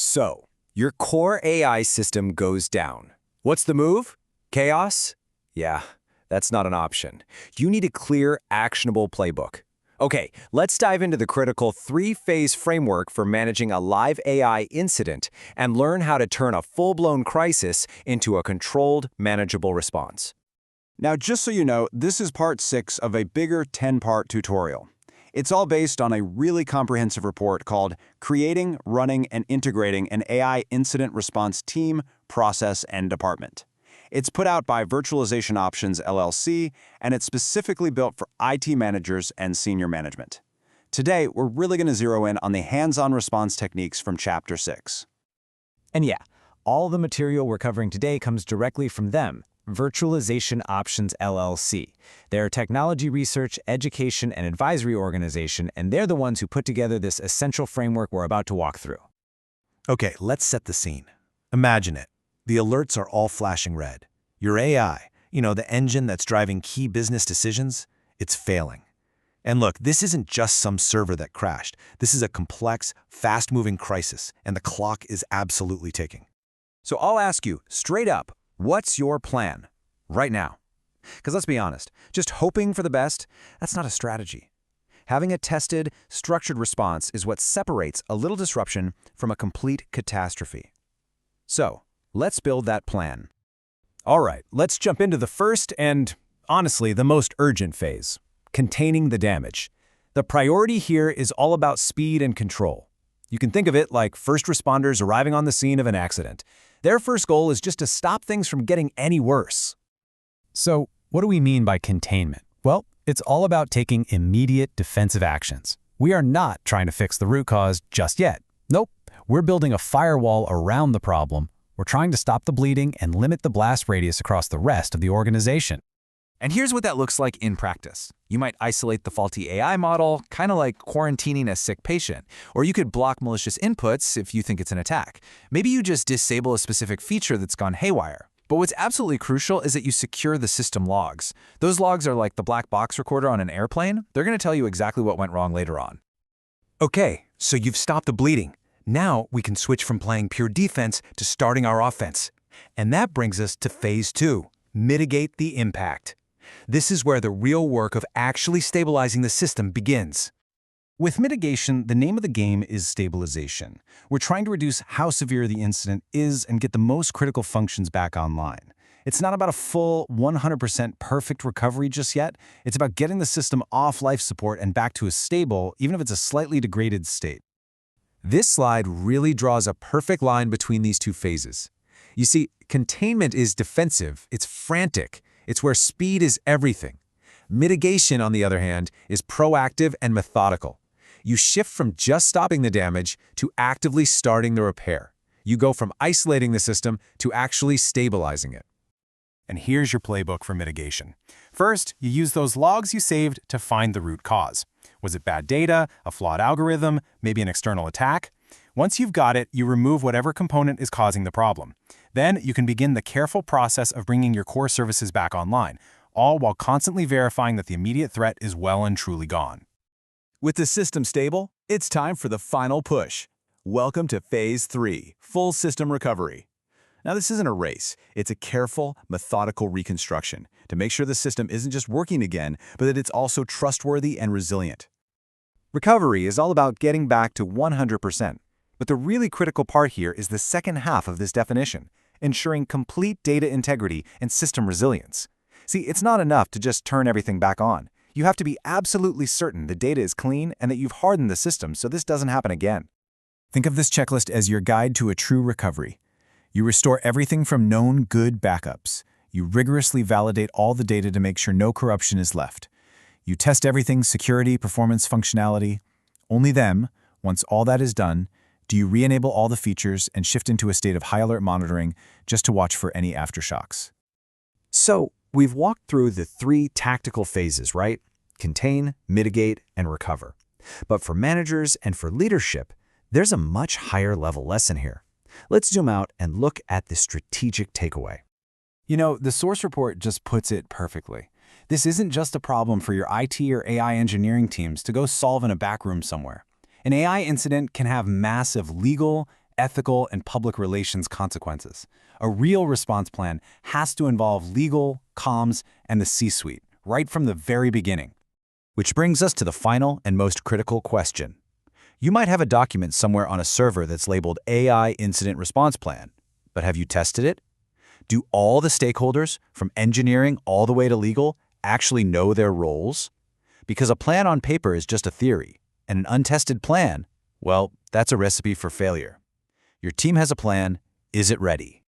So, your core AI system goes down. What's the move? Chaos? Yeah, that's not an option. You need a clear, actionable playbook. Okay, let's dive into the critical three-phase framework for managing a live AI incident and learn how to turn a full-blown crisis into a controlled, manageable response. Now, just so you know, this is part 6 of a bigger 10-part tutorial. It's all based on a really comprehensive report called Creating, Running, and Integrating an AI Incident Response Team, Process, and Department. It's put out by Virtualization Options LLC, and it's specifically built for IT managers and senior management. Today, we're really going to zero in on the hands-on response techniques from Chapter 6. And yeah, all the material we're covering today comes directly from them, Virtualization Options LLC. They're a technology research, education, and advisory organization, and they're the ones who put together this essential framework we're about to walk through. Okay, let's set the scene. Imagine it. The alerts are all flashing red. Your AI, the engine that's driving key business decisions, it's failing. And look, this isn't just some server that crashed. This is a complex, fast-moving crisis, and the clock is absolutely ticking. So I'll ask you, straight up, what's your plan right now? Because let's be honest, just hoping for the best, that's not a strategy. Having a tested, structured response is what separates a little disruption from a complete catastrophe. So, let's build that plan. All right, let's jump into the first and, honestly, the most urgent phase, containing the damage. The priority here is all about speed and control. You can think of it like first responders arriving on the scene of an accident. Their first goal is just to stop things from getting any worse. So, what do we mean by containment? Well, it's all about taking immediate defensive actions. We are not trying to fix the root cause just yet. Nope, we're building a firewall around the problem. We're trying to stop the bleeding and limit the blast radius across the rest of the organization. And here's what that looks like in practice. You might isolate the faulty AI model, kind of like quarantining a sick patient. Or you could block malicious inputs if you think it's an attack. Maybe you just disable a specific feature that's gone haywire. But what's absolutely crucial is that you secure the system logs. Those logs are like the black box recorder on an airplane. They're going to tell you exactly what went wrong later on. Okay, so you've stopped the bleeding. Now we can switch from playing pure defense to starting our offense. And that brings us to phase 2, mitigate the impact. This is where the real work of actually stabilizing the system begins. With mitigation, the name of the game is stabilization. We're trying to reduce how severe the incident is and get the most critical functions back online. It's not about a full 100% perfect recovery just yet. It's about getting the system off life support and back to a stable, even if it's a slightly degraded state. This slide really draws a perfect line between these two phases. You see, containment is defensive, it's frantic, it's where speed is everything. Mitigation, on the other hand, is proactive and methodical. You shift from just stopping the damage to actively starting the repair. You go from isolating the system to actually stabilizing it. And here's your playbook for mitigation. First, you use those logs you saved to find the root cause. Was it bad data, a flawed algorithm, maybe an external attack? Once you've got it, you remove whatever component is causing the problem. Then you can begin the careful process of bringing your core services back online, all while constantly verifying that the immediate threat is well and truly gone. With the system stable, it's time for the final push. Welcome to Phase 3, Full System Recovery. Now, this isn't a race. It's a careful, methodical reconstruction to make sure the system isn't just working again, but that it's also trustworthy and resilient. Recovery is all about getting back to 100%. But the really critical part here is the second half of this definition, ensuring complete data integrity and system resilience. See, it's not enough to just turn everything back on. You have to be absolutely certain the data is clean and that you've hardened the system so this doesn't happen again. Think of this checklist as your guide to a true recovery. You restore everything from known good backups. You rigorously validate all the data to make sure no corruption is left. You test everything's security, performance, functionality. Only then, once all that is done, do you re-enable all the features and shift into a state of high alert monitoring just to watch for any aftershocks. So, we've walked through the 3 tactical phases, right? Contain, mitigate, and recover. But for managers and for leadership, there's a much higher level lesson here. Let's zoom out and look at the strategic takeaway. You know, the source report just puts it perfectly. This isn't just a problem for your IT or AI engineering teams to go solve in a back room somewhere. An AI incident can have massive legal, ethical, and public relations consequences. A real response plan has to involve legal, comms, and the C-suite, right from the very beginning. Which brings us to the final and most critical question. You might have a document somewhere on a server that's labeled AI Incident Response Plan, but have you tested it? Do all the stakeholders, from engineering all the way to legal, actually know their roles? Because a plan on paper is just a theory, and an untested plan, well, that's a recipe for failure. Your team has a plan. Is it ready?